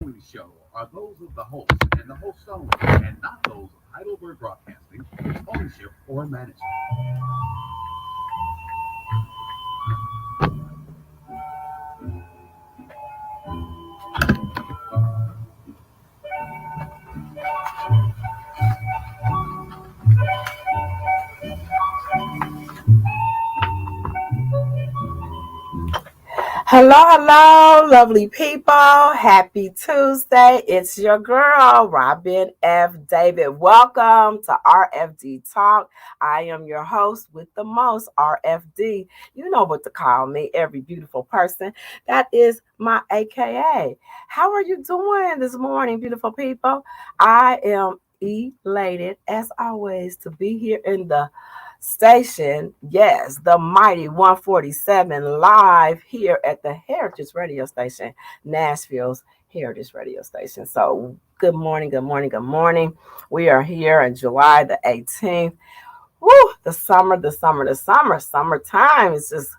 following show are those of the host and the host only, and not those of Heidelberg Broadcasting, its ownership, or management. Hello, hello, lovely people. Happy Tuesday. It's your girl, Robin F. David. Welcome to RFD Talk. I am your host with the most, RFD. You know what to call me, every beautiful person. That is my AKA. How are you doing this morning, beautiful people? I am elated, as always, to be here in the station, yes, the mighty 147 live here at the Heritage Radio Station, Nashville's Heritage Radio Station. So, good morning, good morning, good morning. We are here on July the 18th. Woo, the summer, the summer, the summer, summertime is just,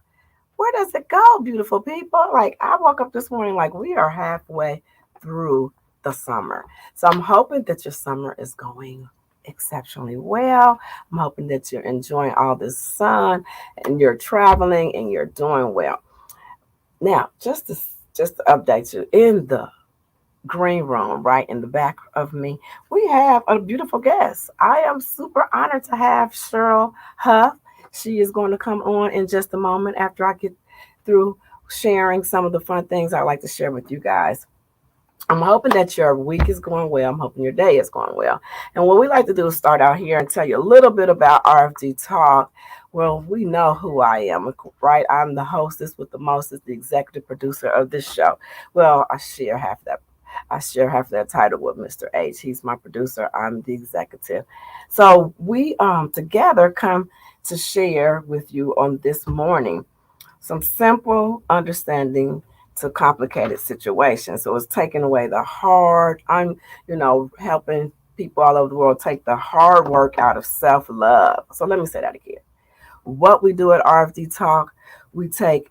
where does it go, beautiful people? Like, I woke up this morning like we are halfway through the summer. So, I'm hoping that your summer is going exceptionally well. I'm hoping that you're enjoying all this sun and you're traveling and you're doing well. Now, just to update you, in the green room, right in the back of me, we have a beautiful guest. I am super honored to have Sheryl Huff. She is going to come on in just a moment after I get through sharing some of the fun things I like to share with you guys. I'm hoping that your week is going well. I'm hoping your day is going well. And what we like to do is start out here and tell you a little bit about RFD Talk. Well, we know who I am, right? I'm the hostess with the mostest, the executive producer of this show. Well, I share half that title with Mr. H. He's my producer. I'm the executive. So we together come to share with you on this morning some simple understanding to complicated situations. So it's taking away the hard. I'm helping people all over the world take the hard work out of self-love. So let me say that again. What we do at RFD Talk, we take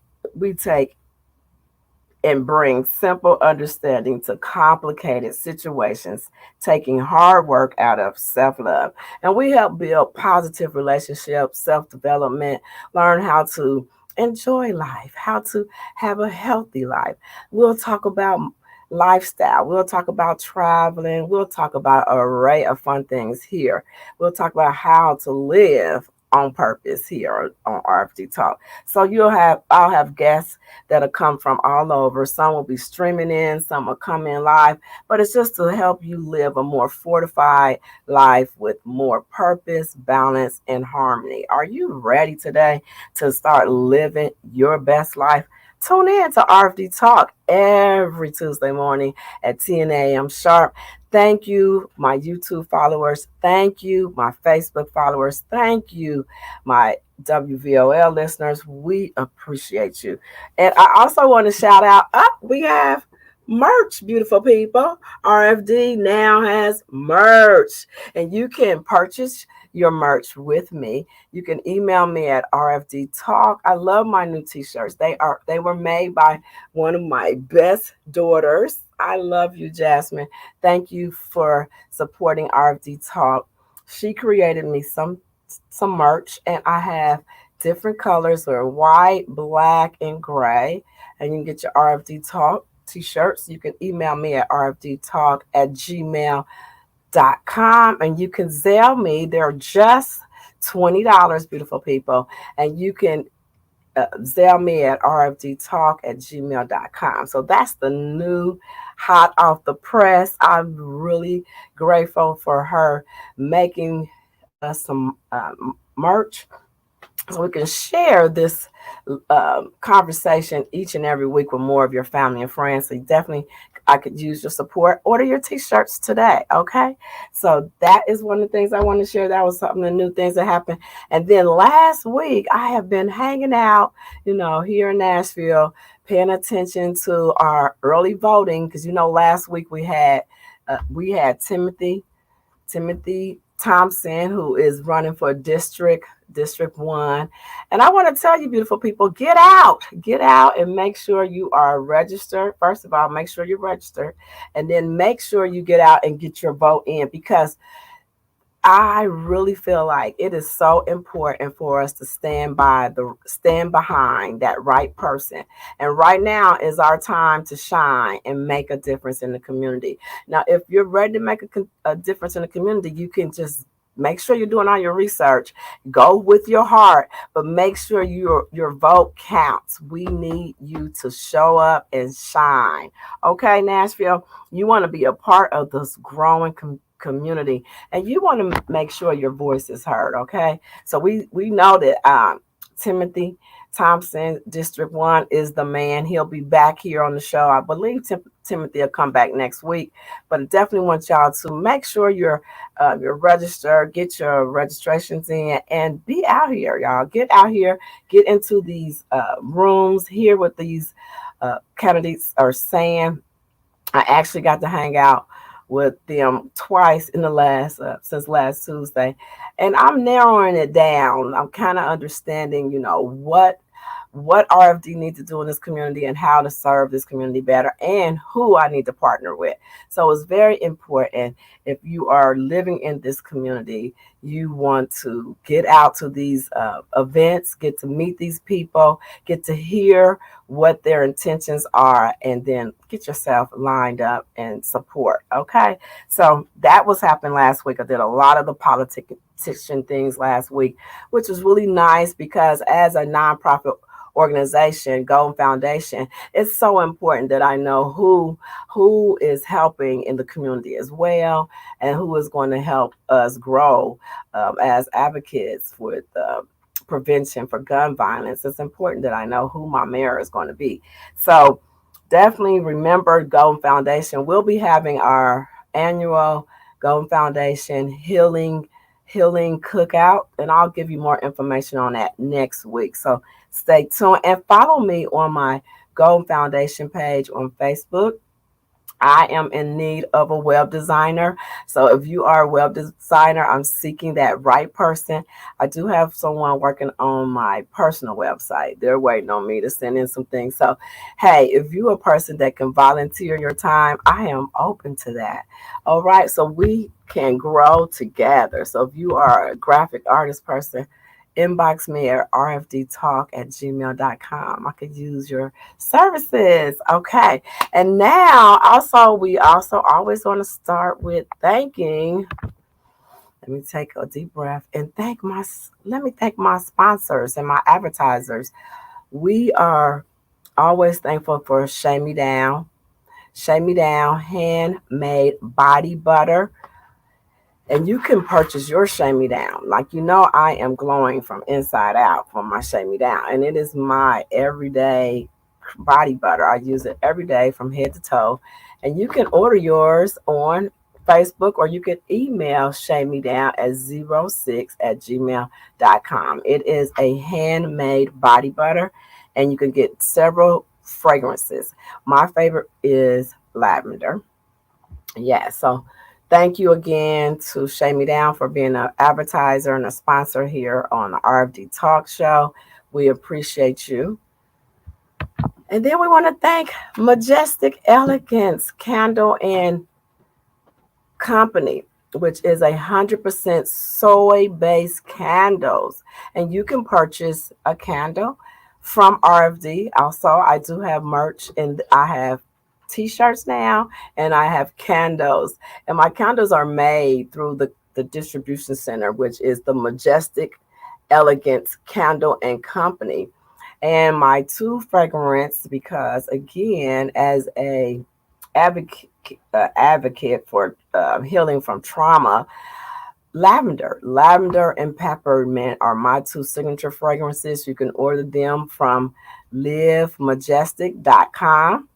and bring simple understanding to complicated situations, taking hard work out of self love. And we help build positive relationships, self development, learn how to enjoy life, how to have a healthy life. We'll talk about lifestyle. We'll talk about traveling. We'll talk about an array of fun things here. We'll talk about how to live on purpose here on RFD Talk. So I'll have guests that'll come from all over. Some will be streaming in, some will come in live, but it's just to help you live a more fortified life with more purpose, balance, and harmony. Are you ready today to start living your best life? Tune in to RFD Talk every Tuesday morning at 10 a.m. sharp. Thank you, my YouTube followers. Thank you, my Facebook followers. Thank you, my WVOL listeners. We appreciate you. And I also want to shout out, we have merch, beautiful people. RFD now has merch, and you can purchase your merch with me. You can email me at RFD Talk. I love my new t-shirts. They were made by one of my best daughters. I love you, Jasmine. Thank you for supporting RFD Talk. She created me some merch, and I have different colors, or white, black, and gray. And you can get your RFD Talk t-shirts. You can email me at rfdtalk@gmail.com, and you can Zelle me. They're just $20, beautiful people. And you can Zelle me at rfdtalk@gmail.com. So that's the new hot off the press. I'm really grateful for her making us some merch so we can share this conversation each and every week with more of your family and friends. So you definitely, I could use your support. Order your t-shirts today, okay? So that is one of the things I want to share. That was something, the new things that happened. And then last week, I have been hanging out, here in Nashville, paying attention to our early voting, because last week we had Timothy Thompson, who is running for District 1. And I want to tell you, beautiful people, get out and make sure you are registered. First of all, make sure you're registered, and then make sure you get out and get your vote in, because I really feel like it is so important for us to stand behind that right person. And right now is our time to shine and make a difference in the community. Now, if you're ready to make a difference in the community, you can just make sure you're doing all your research. Go with your heart, but make sure your vote counts. We need you to show up and shine. Okay, Nashville, you want to be a part of this growing community, and you want to make sure your voice is heard. Okay, so we know that Timothy Thompson, District 1, is the man. He'll be back here on the show. I believe Timothy will come back next week, but I definitely want y'all to make sure you're registered, get your registrations in, and be out here, y'all. Get out here, get into these rooms, hear what these candidates are saying. I actually got to hang out with them twice in the last since last Tuesday, and I'm narrowing it down. I'm kind of understanding, what RFD needs to do in this community and how to serve this community better, and who I need to partner with. So it's very important, if you are living in this community, you want to get out to these events, get to meet these people, get to hear what their intentions are, and then get yourself lined up and support. Okay. So that was happening last week. I did a lot of the politician things last week, which was really nice, because as a nonprofit organization, Golden Foundation, it's so important that I know who is helping in the community as well, and who is going to help us grow as advocates with prevention for gun violence. It's important that I know who my mayor is going to be. So definitely remember, Golden Foundation will be having our annual Golden Foundation healing cookout, and I'll give you more information on that next week. So stay tuned and follow me on my Golden Foundation page on Facebook. I am in need of a web designer. So if you are a web designer, I'm seeking that right person. I do have someone working on my personal website. They're waiting on me to send in some things. So, hey, if you're a person that can volunteer your time, I am open to that. All right. So we can grow together. So if you are a graphic artist person, inbox me at rfdtalk@gmail.com. I could use your services. Okay. And now we also always want to start with thanking. Let me take a deep breath and let me thank my sponsors and my advertisers. We are always thankful for Shame Me Down handmade body butter. And you can purchase your Shame Me Down. Like, I am glowing from inside out from my Shame Me Down. And it is my everyday body butter. I use it every day from head to toe. And you can order yours on Facebook, or you can email Shame Me Down at 06@gmail.com. It is a handmade body butter, and you can get several fragrances. My favorite is lavender. Yeah, so thank you again to Shame Me Down for being an advertiser and a sponsor here on the RFD Talk Show. We appreciate you. And then we want to thank Majestic Elegance Candle and Company, which is 100% soy-based candles. And you can purchase a candle from RFD. Also, I do have merch, and I have t-shirts now, and I have candles. And my candles are made through the distribution center, which is the Majestic Elegance Candle and Company. And my two fragrance, because again, as a advocate for healing from trauma, lavender and peppermint are my two signature fragrances. You can order them from livemajestic.com.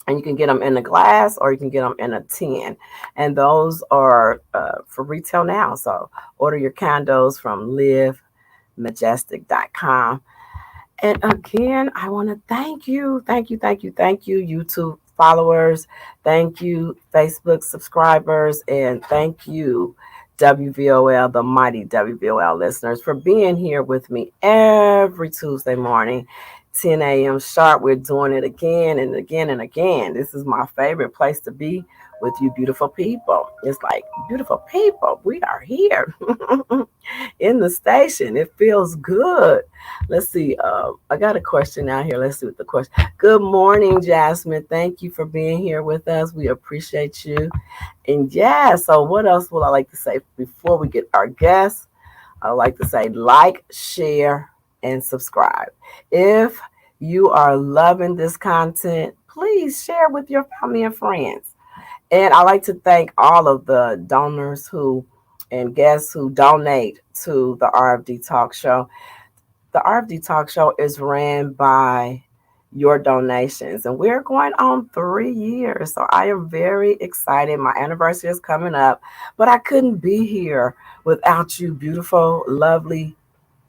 And you can get them in a glass, or you can get them in a tin. And those are for retail now. So order your candles from livemajestic.com. And again, I want to thank you, YouTube followers. Thank you, Facebook subscribers. And thank you WVOL, the mighty WVOL listeners, for being here with me every Tuesday morning, 10 a.m. sharp. We're doing it again and again and again. This is my favorite place to be with you beautiful people. It's like, beautiful people, we are here in the station. It feels good. Let's see. I got a question out here. Let's see what the question. Good morning, Jasmine. Thank you for being here with us. We appreciate you. And yeah, so what else would I like to say before we get our guests? I like to say like, share, and subscribe. If you are loving this content, please share with your family and friends. And I like to thank all of the donors who and guests who donate to the RFD Talk Show. The RFD Talk Show is ran by your donations, and we're going on 3 years. So I am very excited. My anniversary is coming up, but I couldn't be here without you, beautiful, lovely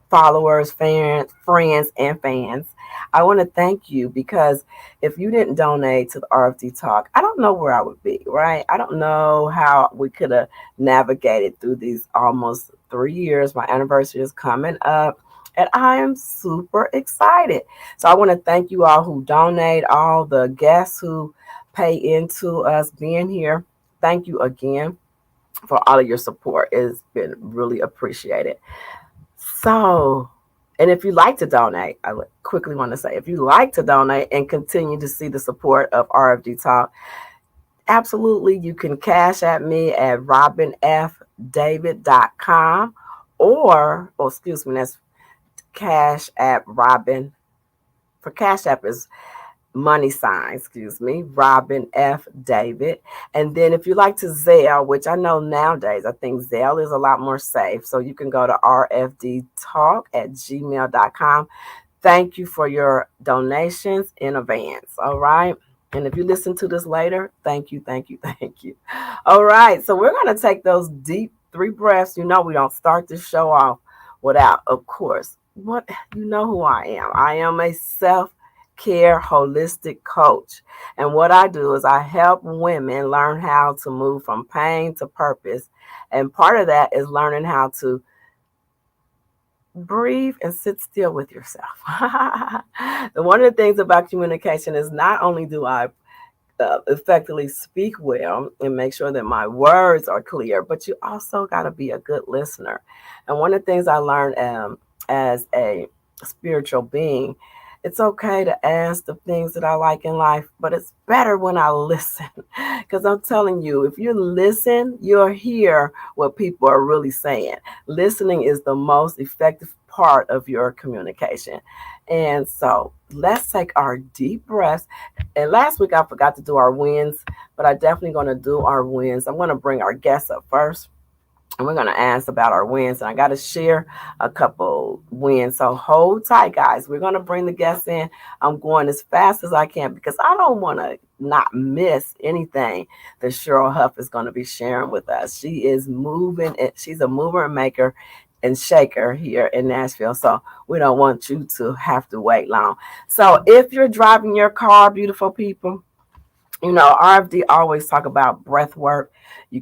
followers, fans, friends, and fans. I want to thank you because if you didn't donate to the RFD Talk, I don't know where I would be, right? I don't know how we could have navigated through these almost 3 years. My anniversary is coming up. And I am super excited. So I want to thank you all who donate, all the guests who pay into us being here. Thank you again for all of your support. It's been really appreciated. So, and if you like to donate, I would quickly want to say, if you like to donate and continue to see the support of RFD Talk, absolutely, you can cash at me at robinfdavid.com excuse me, that's cash app Robin. For Cash App is money sign, excuse me, Robin F. David. And then if you like to Zelle, which I know nowadays, I think Zelle is a lot more safe. So you can go to rfdtalk@gmail.com. Thank you for your donations in advance. All right. And if you listen to this later, thank you, thank you, thank you. All right. So we're going to take those deep 3 breaths. You know, we don't start this show off without, of course, what you know who I am. I am a self-care holistic coach. And what I do is I help women learn how to move from pain to purpose. And part of that is learning how to breathe and sit still with yourself. One of the things about communication is not only do I effectively speak well and make sure that my words are clear, but you also got to be a good listener. And one of the things I learned as a spiritual being, it's okay to ask the things that I like in life, but it's better when I listen. Because I'm telling you, if you listen, you'll hear what people are really saying. Listening is the most effective part of your communication. And so let's take our deep breaths. And last week I forgot to do our wins, but I'm definitely going to do our wins. I'm going to bring our guests up first. And we're going to ask about our wins. And I got to share a couple wins. So hold tight, guys. We're going to bring the guests in. I'm going as fast as I can because I don't want to not miss anything that Sheryl Huff is going to be sharing with us. She is moving. She's a mover and maker and shaker here in Nashville. So we don't want you to have to wait long. So if you're driving your car, beautiful people, you know, RFD always talk about breath work.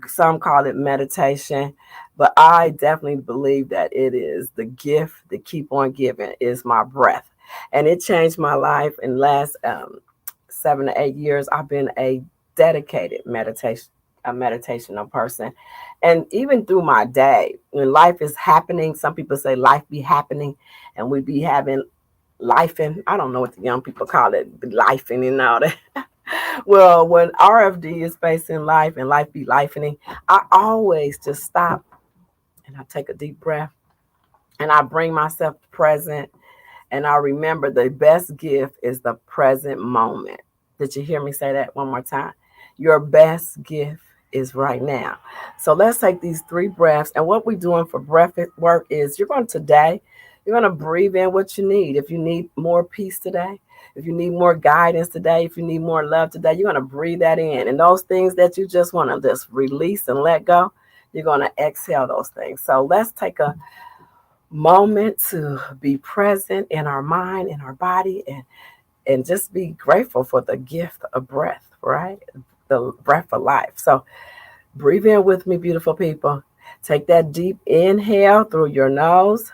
Some call it meditation, but I definitely believe that it is the gift that keep on giving is my breath, and it changed my life. In the last 7 to 8 years, I've been a dedicated meditational person, and even through my day, when life is happening, some people say life be happening, and we be having life in. I don't know what the young people call it, life in and all that. Well, when RFD is facing life and life be lifening, I always just stop and I take a deep breath and I bring myself present and I remember the best gift is the present moment. Did you hear me say that one more time? Your best gift is right now. So let's take these 3 breaths. And what we're doing for breath work is you're going to breathe in what you need. If you need more peace today, if you need more guidance today, if you need more love today, you're going to breathe that in. And those things that you just want to just release and let go, you're going to exhale those things. So let's take a moment to be present in our mind, in our body, and just be grateful for the gift of breath, right? The breath of life. So breathe in with me, beautiful people. Take that deep inhale through your nose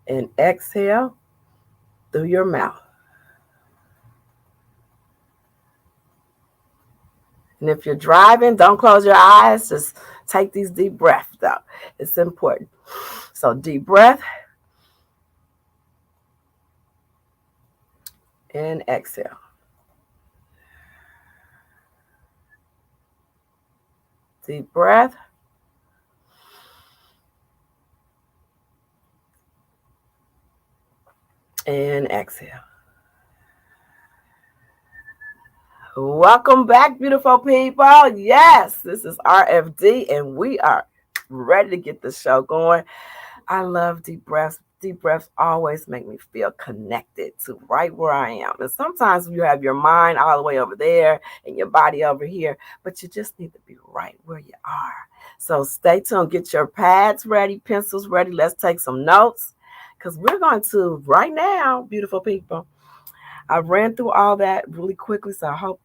and exhale through your mouth. And if you're driving, don't close your eyes. Just take these deep breaths, though. It's important. So deep breath and exhale. Deep breath. And exhale. Welcome back, beautiful people. Yes, this is RFD, and we are ready to get the show going. I love deep breaths. Deep breaths always make me feel connected to right where I am. And sometimes you have your mind all the way over there and your body over here, but you just need to be right where you are. So stay tuned. Get your pads ready, pencils ready. Let's take some notes because we're going to, right now, beautiful people. I ran through all that really quickly, so I hope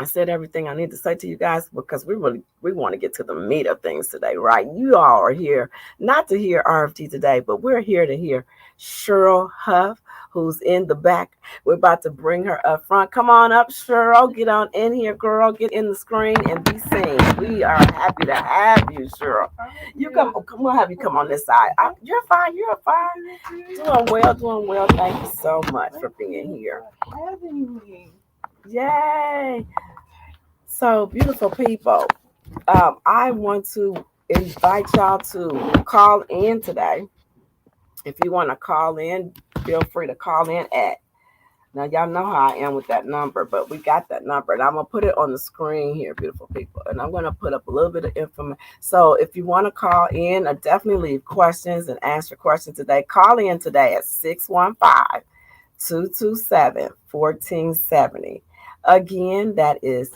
I said everything I need to say to you guys because we want to get to the meat of things today, right? You all are here not to hear RFD today, but we're here to hear Sheryl Huff, who's in the back. We're about to bring her up front. Come on up, Sheryl. Get on in here, girl. Get in the screen and be seen. We are happy to have you, Sheryl. You come on, have you come on this side. You're fine. You're fine. Doing well. Thank you so much for being here. Having me. Yay. So, beautiful people, I want to invite y'all to call in today. If you want to call in, feel free to call in at. Now, y'all know how I am with that number, but we got that number. And I'm going to put it on the screen here, beautiful people. And I'm going to put up a little bit of information. So if you want to call in, definitely leave questions and answer questions today. Call in today at 615-227-1470. Again, that is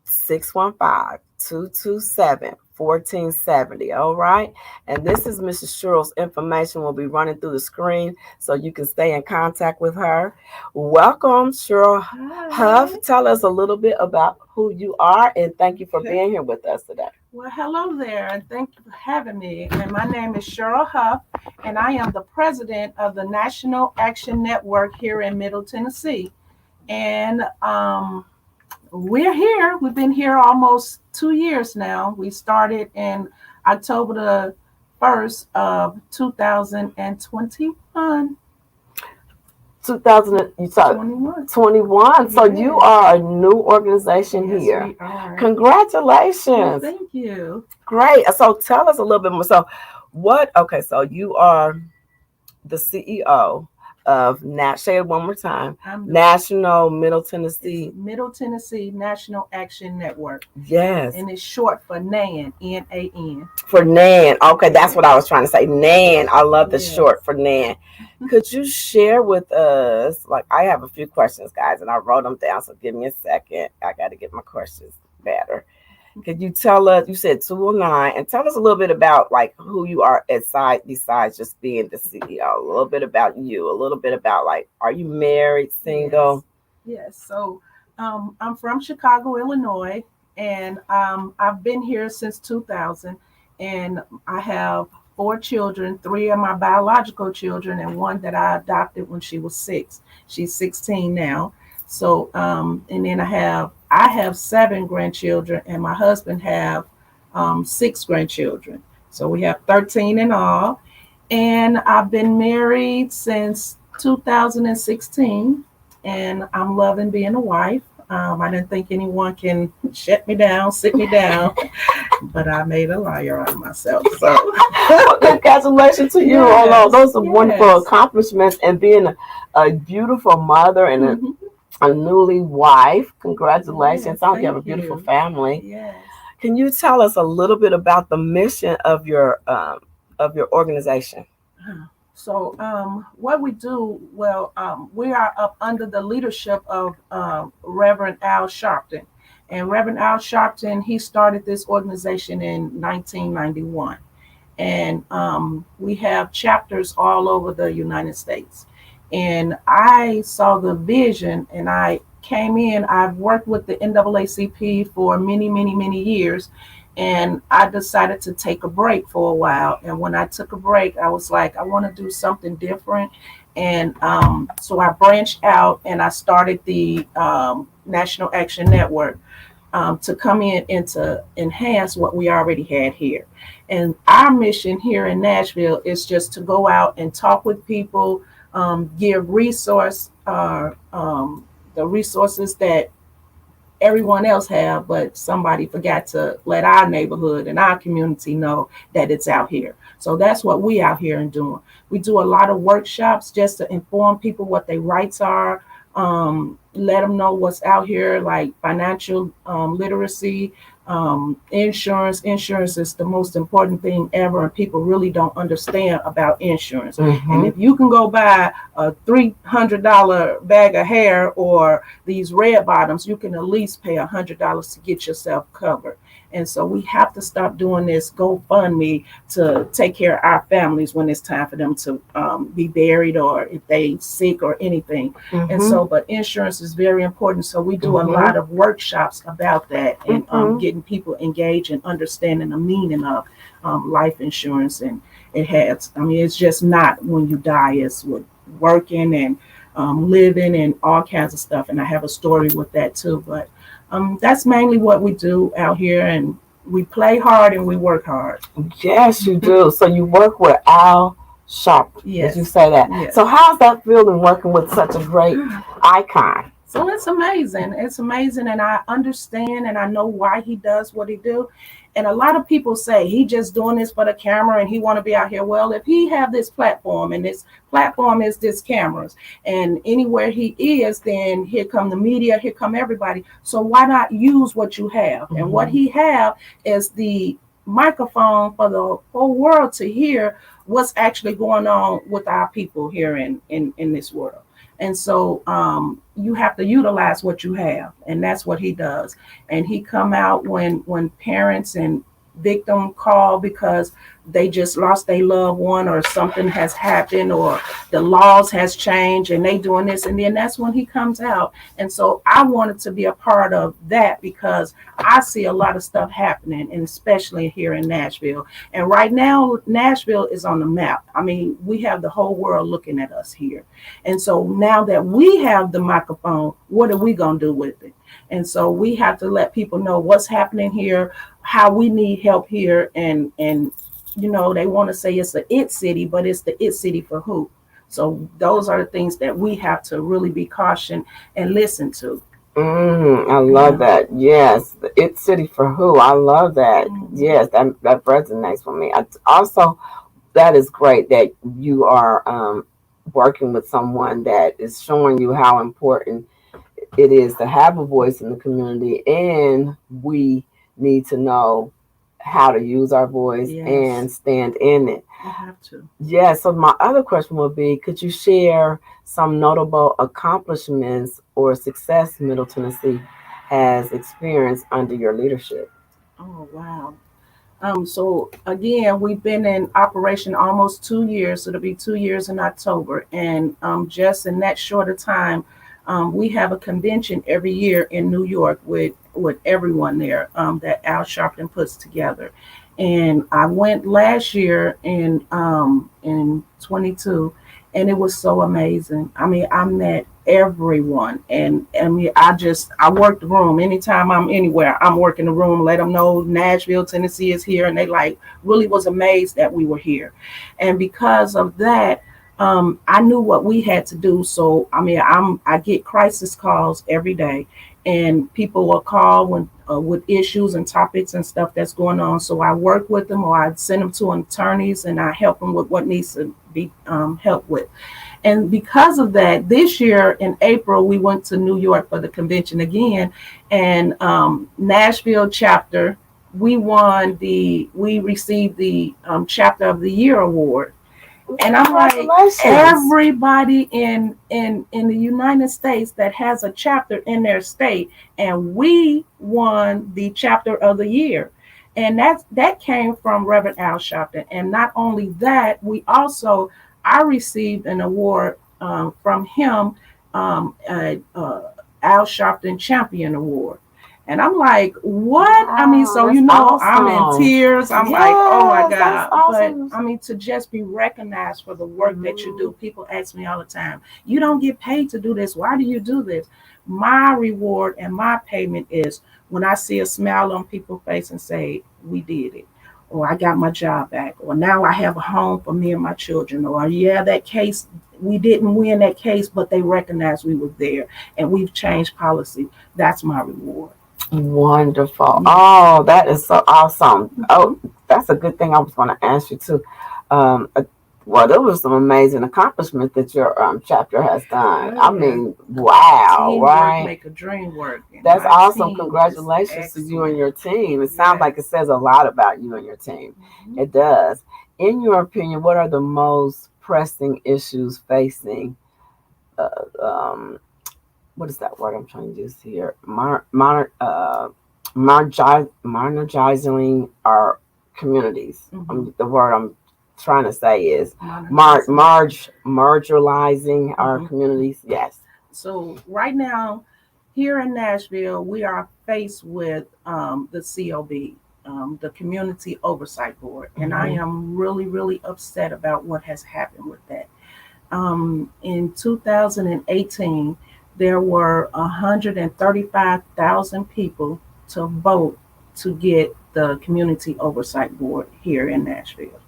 615-227-1470. All right. And this is Mrs. Sheryl's information will be running through the screen so you can stay in contact with her. Welcome, Sheryl Huff. Tell us a little bit about who you are and thank you for being here with us today. Well, hello there, and thank you for having me. And my name is Sheryl Huff, and I am the president of the National Action Network here in Middle Tennessee. And we're here. We've been here almost 2 years now. We started in October the 1st of 2021. 2021. So you are a new organization here. We are. Congratulations. Well, thank you. Great. So tell us a little bit more. So so you are the CEO of say it one more time. National Middle Tennessee National Action Network. Yes. And it's short for NAN, N-A-N. For NAN. Okay, that's what I was trying to say. NAN. I love the short for NAN. Could you share with us, like I have a few questions, guys, and I wrote them down, so give me a second. I got to get my questions better. Could you tell us, you said 209, and tell us a little bit about like who you are besides just being the CEO, a little bit about you, a little bit about like, are you married, single? Yes. So I'm from Chicago, Illinois, and I've been here since 2000, and I have 4 children. 3 are my biological children and 1 that I adopted when she was 6. She's 16 now. So, and then I have 7 grandchildren, and my husband have 6 grandchildren. So we have 13 in all. And I've been married since 2016, and I'm loving being a wife. I didn't think anyone can shut me down, sit me down, but I made a liar out of myself. So, congratulations to you on all those wonderful accomplishments and being a beautiful mother and a newly wife. Congratulations. Yes, Sounds like you have a beautiful family. Yes. Can you tell us a little bit about the mission of your organization? So what we do, we are up under the leadership of Reverend Al Sharpton. And Reverend Al Sharpton, he started this organization in 1991. And we have chapters all over the United States. And I saw the vision, and I came in, I've worked with the NAACP for many, many, many years. And I decided to take a break for a while. And when I took a break, I was like, I want to do something different. And so I branched out and I started the National Action Network to come in and to enhance what we already had here. And our mission here in Nashville is just to go out and talk with people, give the resources that everyone else have, but somebody forgot to let our neighborhood and our community know that it's out here. So that's what we out here and doing. We do a lot of workshops just to inform people what their rights are, let them know what's out here, like financial literacy, insurance. Insurance is the most important thing ever, and people really don't understand about insurance. And if you can go buy a $300 bag of hair or these red bottoms, you can at least pay $100 to get yourself covered. And so we have to stop doing this GoFundMe to take care of our families when it's time for them to be buried or if they sick or anything. And so, but insurance is very important. So we do a lot of workshops about that and getting people engaged and understanding the meaning of life insurance. And it has, I mean, it's just not when you die, it's with working and living and all kinds of stuff. And I have a story with that too. But that's mainly what we do out here, and we play hard and we work hard. Yes, you do. So you work with Al Sharpton. Yes. Did you say that? Yes. So how's that feeling working with such a great icon? So it's amazing. It's amazing, and I understand and I know why he does what he do. And a lot of people say he just doing this for the camera and he want to be out here. Well, if he have this platform and this platform is this cameras, and anywhere he is, then here come the media, here come everybody. So why not use what you have? And what he have is the microphone for the whole world to hear what's actually going on with our people here in this world. And so you have to utilize what you have, and that's what he does. And he come out when parents and victim call because they just lost their loved one or something has happened or the laws has changed and they doing this, and then that's when he comes out. And so I wanted to be a part of that because I see a lot of stuff happening, and especially here in Nashville. And right now Nashville is on the map. I mean, we have the whole world looking at us here. And so now that we have the microphone, what are we going to do with it? And so we have to let people know what's happening here, how we need help here. And you know, they want to say it's the it city, but it's the it city for who? So those are the things that we have to really be cautious and listen to. I love that. Yes, the it city for who? I love that. Yes, that resonates with me. Also, that is great that you are working with someone that is showing you how important it is to have a voice in the community, and we need to know how to use our voice and stand in it. You have to. Yeah, so my other question would be, could you share some notable accomplishments or success Middle Tennessee has experienced under your leadership? Oh, wow. So again, we've been in operation almost 2 years. So it'll be 2 years in October. And just in that short of time, we have a convention every year in New York with everyone there that Al Sharpton puts together. And I went last year in 22, and it was so amazing. I mean, I met everyone, and I mean, I work the room. Anytime I'm anywhere, I'm working the room, let them know Nashville, Tennessee is here, and they like really was amazed that we were here. And because of that, I knew what we had to do. So, I mean, I get crisis calls every day, and people will call with issues and topics and stuff that's going on. So I work with them, or I send them to attorneys, and I help them with what needs to be helped with. And because of that, this year in April, we went to New York for the convention again, and Nashville chapter, we received the chapter of the year award. And I'm like, everybody in the United States that has a chapter in their state, and we won the chapter of the year. And that came from Reverend Al Sharpton. And not only that, I received an award from him, Al Sharpton Champion Award. And I'm like, what? Wow, I mean, so that's I'm in awesome. tears. I'm like, oh my Yes, that's God. awesome. But I mean, to just be recognized for the work that you do. People ask me all the time, you don't get paid to do this. Why do you do this? My reward and my payment is when I see a smile on people's face and say, we did it. Or I got my job back. Or now I have a home for me and my children. Or yeah, that case, we didn't win that case, but they recognized we were there and we've changed policy. That's my reward. Wonderful. Oh, that is so awesome. Oh, that's a good thing I was going to ask you too. Well, there was some amazing accomplishment that your chapter has done. I mean, wow, Teamwork right? make a dream work. And That's my awesome. team Congratulations is to you and excellent. your team. It sounds like it says a lot about you and your team. It does. In your opinion, what are the most pressing issues facing what is that word I'm trying to use here? Marginalizing our communities. The word I'm trying to say is marginalizing our communities. Yes. So right now, here in Nashville, we are faced with the COB, the Community Oversight Board, and I am really, really upset about what has happened with that. In 2018, there were 135,000 people to vote to get the Community Oversight Board here in Nashville.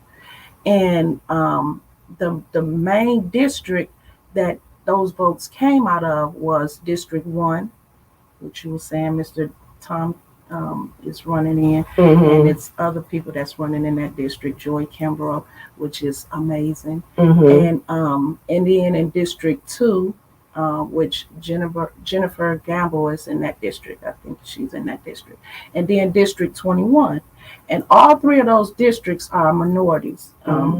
And the main district that those votes came out of was District 1, which you were saying Mr. Tom is running in, and it's other people that's running in that district, Joy Kimbrough, which is amazing. And then in District 2, which Jennifer Gamble is in that district. I think she's in that district. And then District 21. And all three of those districts are minorities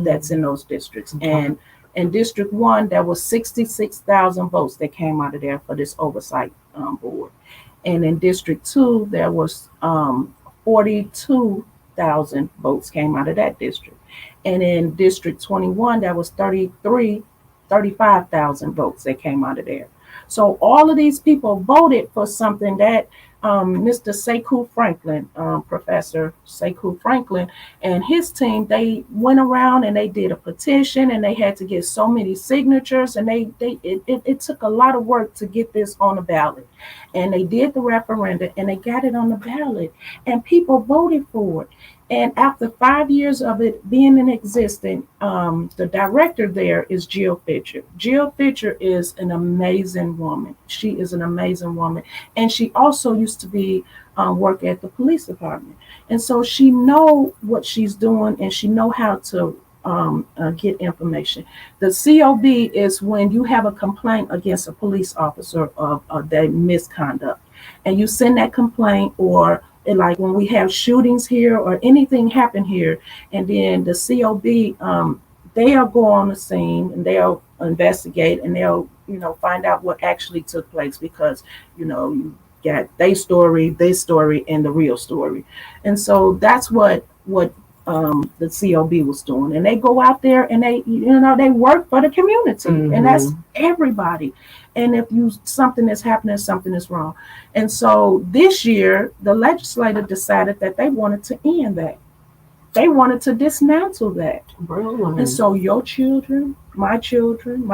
that's in those districts. And in District 1, there was 66,000 votes that came out of there for this oversight board. And in District 2, there was 42,000 votes came out of that district. And in District 21, there was 35,000 votes that came out of there. So all of these people voted for something that Mr. Sekou Franklin, Professor Sekou Franklin, and his team, they went around and they did a petition and they had to get so many signatures, and it took a lot of work to get this on the ballot. And they did the referendum and they got it on the ballot and people voted for it. And after 5 years of it being in existence, the director there is Jill Fisher. Jill Fisher is an amazing woman. She is an amazing woman. And she also used to be work at the police department. And so she know what she's doing and she know how to get information. The COB is when you have a complaint against a police officer of their misconduct. And you send that complaint, or like when we have shootings here or anything happen here, and then the COB, they'll go on the scene and they'll investigate and they'll, find out what actually took place, because, you got their story, this story, and the real story. And so that's what the COB was doing. And they go out there and they work for the community, and that's everybody. And if something is happening, something is wrong. And so this year, the legislature decided that they wanted to end that. They wanted to dismantle that. Really? And so your children, my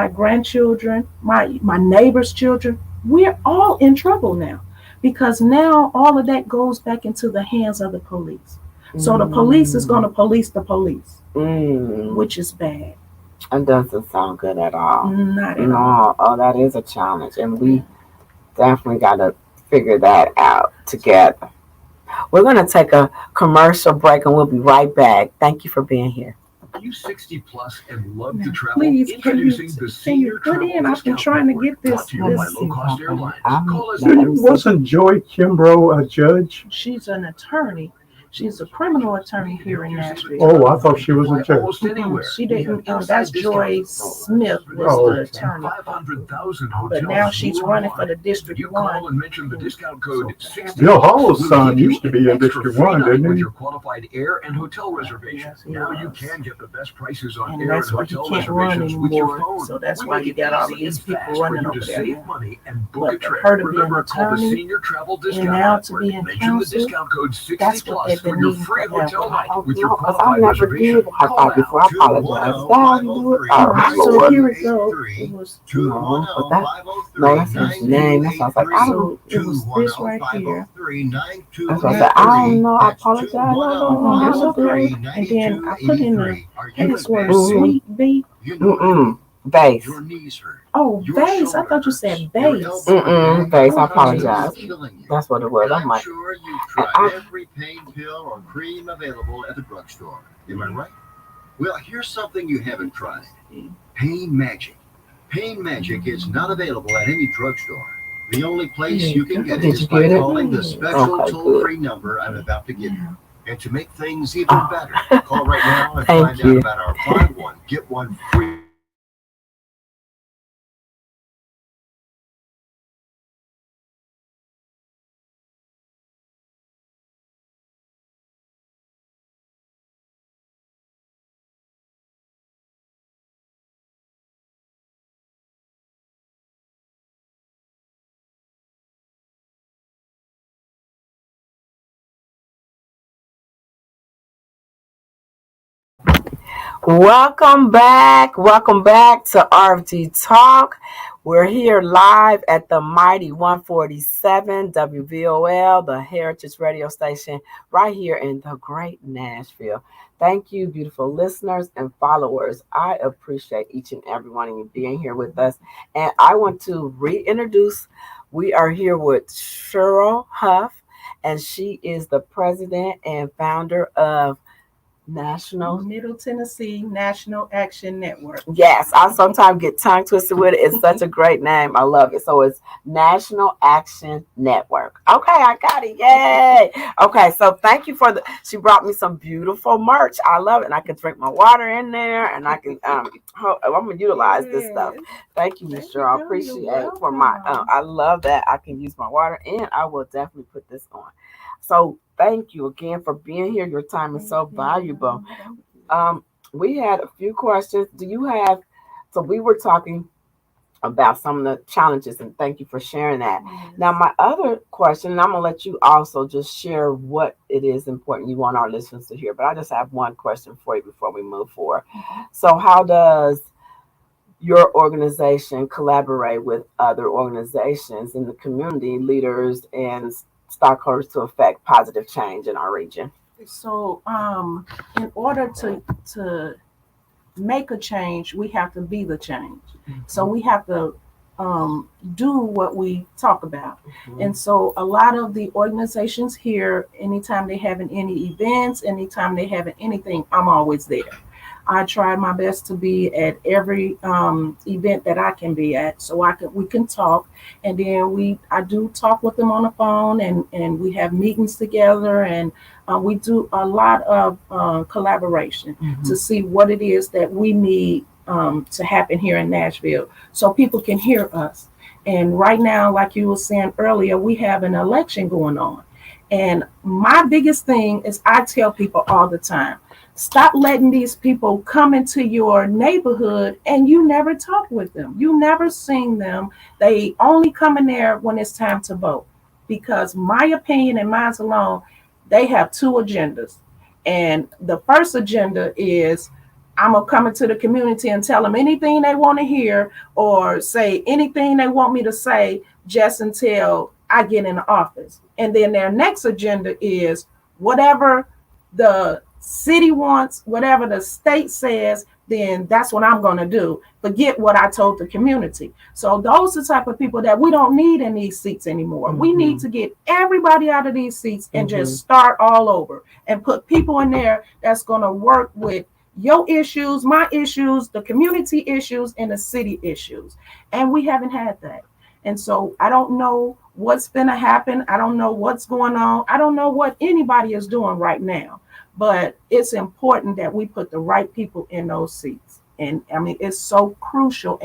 grandchildren, my neighbor's children, we're all in trouble now, because now all of that goes back into the hands of the police. So the police is going to police the police, which is bad. It doesn't sound good at all. Not at all. Oh, that is a challenge. And we definitely got to figure that out together. We're going to take a commercial break and we'll be right back. Thank you for being here. Are you 60 plus and love to travel? Please, Introducing the Senior put Travel in? I've been Discount trying to Network, get this. brought to you by Low Cost Airlines. Call us Wasn't Joy Kimbrough a judge? She's an attorney, She's a criminal attorney here in Nashville. Oh, I thought she was a judge. Almost anywhere. She didn't. That's Joy Smith was the attorney. 500,000 But now she's running for the District You 1. call and mention the discount code 60. Bill Hall's son used to be in District 1, didn't With he? your qualified air and hotel reservations. Now you can get the best prices on And air and that's why he hotel can't run reservations with your anymore. phone. So that's We why make you it got all of easy these and people fast running for you over to there save now. money and book But a for trip. her to be an Remember, call the attorney Senior Travel Discount now to Network. be in Mention the counsel, discount code 60 that's what plus they've for been your needing free hotel forever. night with your No, because I qualified never reservation. did high five before. I apologize. God, Lord. Oh, So Lord. here it goes. It was No, but that, no, that's his name. That's why I was like, I don't, so it was this right here. that's why I said, I don't know. I apologize. I don't know. It's okay. And then I put in the password Sweet B. Bass. Your knees hurt. Oh, bass. I thought you said bass. Bass. I apologize. That's what it was. I'm like, sure you've tried every pain pill or cream available at the drugstore. Am I right? Well, here's something you haven't tried. Pain Magic. Pain Magic is not available at any drugstore. The only place you can get it Did is you by get it? calling the special Okay, toll-free number I'm about to give you. And to make things even Oh. better, call right now and Thank find you. out about our buy one, get one free. welcome back. Welcome back to RFD Talk. We're here live at the mighty 147 WVOL, the Heritage Radio Station, right here in the great Nashville. Thank you, beautiful listeners and followers. I appreciate each and every one of you being here with us. And I want to reintroduce, we are here with Sheryl Huff, and she is the president and founder of Middle Tennessee National Action Network. Yes, I sometimes get tongue twisted with it. It's such a great name. I love it. So it's National Action Network. Okay, I got it. Yay. Okay, so thank you for she brought me some beautiful merch. I love it. And I can drink my water in there and I can, I'm going to utilize this stuff. Thank you, Miss Sheryl. I appreciate it for my, I love that. I can use my water and I will definitely put this on. So thank you again for being here. Your time is so valuable. We had a few questions. Do you have, so we were talking about some of the challenges and thank you for sharing that. Now, my other question, and I'm going to let you also just share what it is important you want our listeners to hear, but I just have one question for you before we move forward. So how does your organization collaborate with other organizations in the community, leaders and stockholders to affect positive change in our region? So, in order to make a change, we have to be the change. So we have to do what we talk about. And so a lot of the organizations here, anytime they having any events, anytime they having anything, I'm always there. I try my best to be at every event that I can be at, so we can talk, and then I do talk with them on the phone, and we have meetings together, and we do a lot of collaboration to see what it is that we need to happen here in Nashville, so people can hear us. And right now, like you were saying earlier, we have an election going on, and my biggest thing is I tell people all the time, stop letting these people come into your neighborhood and you never talk with them. You never seen them. They only come in there when it's time to vote. Because my opinion and mine alone, they have two agendas. And the first agenda is I'm going to come into the community and tell them anything they want to hear or say anything they want me to say just until I get in the office. And then their next agenda is whatever the city wants, whatever the state says, then that's what I'm going to do. Forget what I told the community. So those are the type of people that we don't need in these seats anymore. We need to get everybody out of these seats and just start all over and put people in there that's going to work with your issues, my issues, the community issues, and the city issues. And we haven't had that. And so I don't know what's going to happen. I don't know what's going on. I don't know what anybody is doing right now. But it's important that we put the right people in those seats. And I mean, it's so crucial.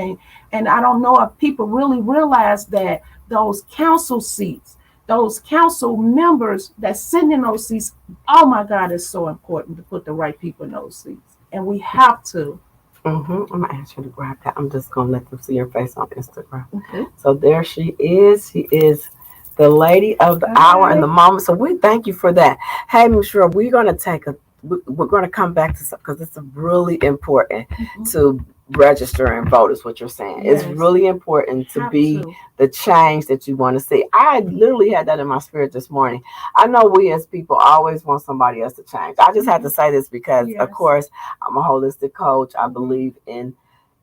And I don't know if people really realize that those council seats, those council members that sit in those seats, oh my God, it's so important to put the right people in those seats. And we have to. I'm going to ask you to grab that. I'm just going to let them see your face on Instagram. Okay. So there she is. She is the lady of the hour and the moment. So we thank you for that. Hey, Ms. Sheryl, we're going to come back to something because it's really important to register and vote is what you're saying. Yes. It's really important to be the change that you want to see. I literally had that in my spirit this morning. I know we as people always want somebody else to change. I just had to say this because, of course, I'm a holistic coach. I believe in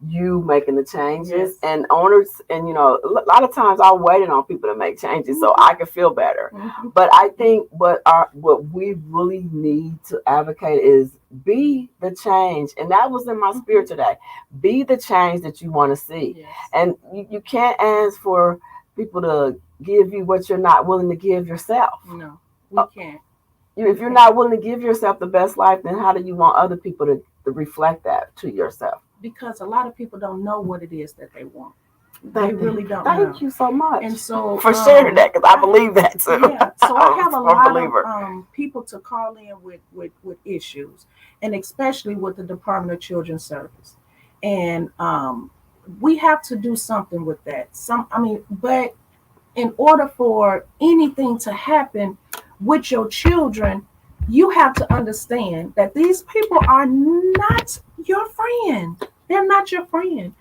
you making the changes and owners, and a lot of times I'm waiting on people to make changes so I can feel better. But I think what we really need to advocate is be the change, and that was in my spirit today. Be the change that you want to see, and you can't ask for people to give you what you're not willing to give yourself. No, we can't. If you're not willing to give yourself the best life, then how do you want other people to reflect that to yourself? Because a lot of people don't know what it is that they want. They really don't know. Thank you so much. And so for sharing that, because I believe that too. Yeah. So I have a lot of people to call in with issues, and especially with the Department of Children's Service. And we have to do something with that. But in order for anything to happen with your children, you have to understand that these people are not your friend. They're not your friend.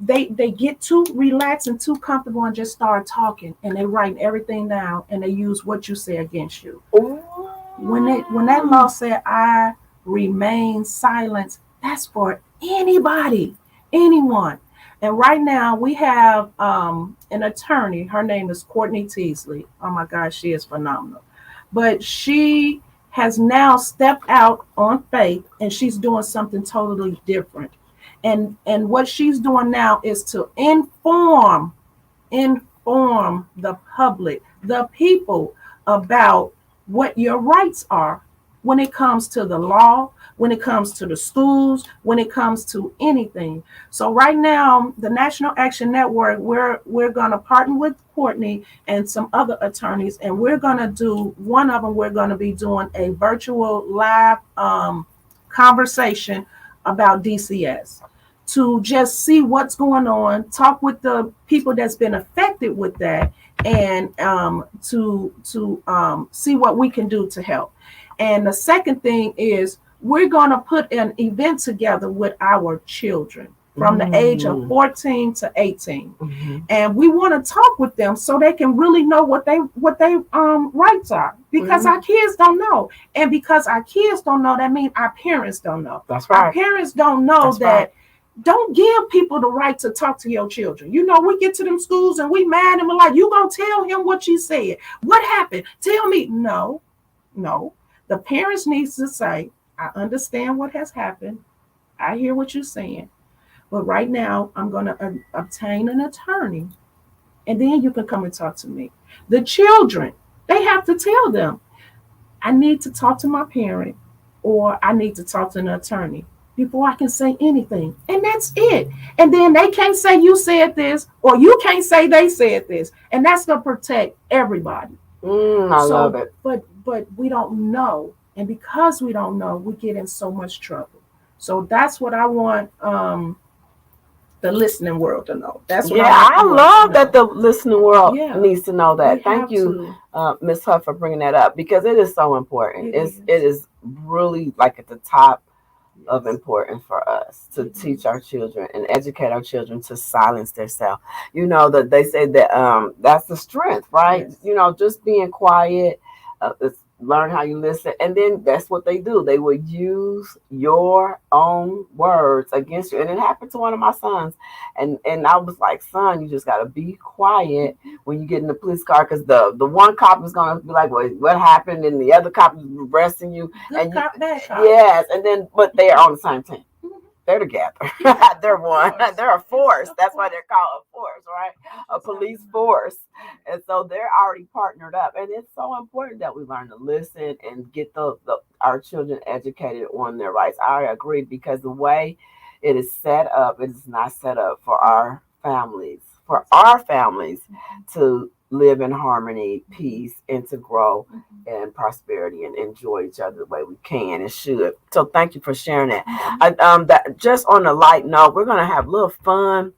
They get too relaxed and too comfortable and just start talking, and they write everything down, and they use what you say against you. When that law said, I remain silent, that's for anybody, anyone. And right now we have an attorney. Her name is Courtney Teasley. Oh my God, she is phenomenal. But she has now stepped out on faith, and she's doing something totally different. And what she's doing now is to inform the public, the people, about what your rights are when it comes to the law, when it comes to the schools, when it comes to anything. So right now, the National Action Network, we're going to partner with Courtney and some other attorneys, and we're going to do one of them. We're going to be doing a virtual live conversation about DCS to just see what's going on, talk with the people that's been affected with that, and to see what we can do to help. And the second thing is we're going to put an event together with our children from the age of 14 to 18. And we want to talk with them so they can really know what they rights are, because our kids don't know. And because our kids don't know, that means our parents don't know. That's right. Our parents don't know. That's that right. Don't give people the right to talk to your children. We get to them schools and we mad and we're like, you gonna tell him what you said? What happened? Tell me. No. The parents needs to say, I understand what has happened. I hear what you're saying. But right now, I'm going to obtain an attorney, and then you can come and talk to me. The children, they have to tell them, I need to talk to my parent, or I need to talk to an attorney before I can say anything. And that's it. And then they can't say you said this, or you can't say they said this. And that's going to protect everybody. I love it. But we don't know. And because we don't know, we get in so much trouble. So that's what I want the listening world to know. That's what I love that the listening world needs to know that. Thank you, Ms. Huff, for bringing that up, because it is so important. It is really like at the top of importance for us to teach our children and educate our children to silence themselves. That they say that that's the strength, right? Yes. Just being quiet, learn how you listen, and then that's what they do. They will use your own words against you. And it happened to one of my sons, and I was like, son, you just got to be quiet when you get in the police car, because the one cop is going to be like, well, what happened, and the other cop is arresting you. Good cop, bad cop. Yes, and then but they are on the same team. they're together. They're one. They're a force. That's why they're called a force, right? A police force. And so they're already partnered up. And it's so important that we learn to listen and get our children educated on their rights. I agree, because the way it is set up, it is not set up for our families, to live in harmony, peace, and to grow in prosperity and enjoy each other the way we can and should. So thank you for sharing that. That just on a light note, we're gonna have a little fun.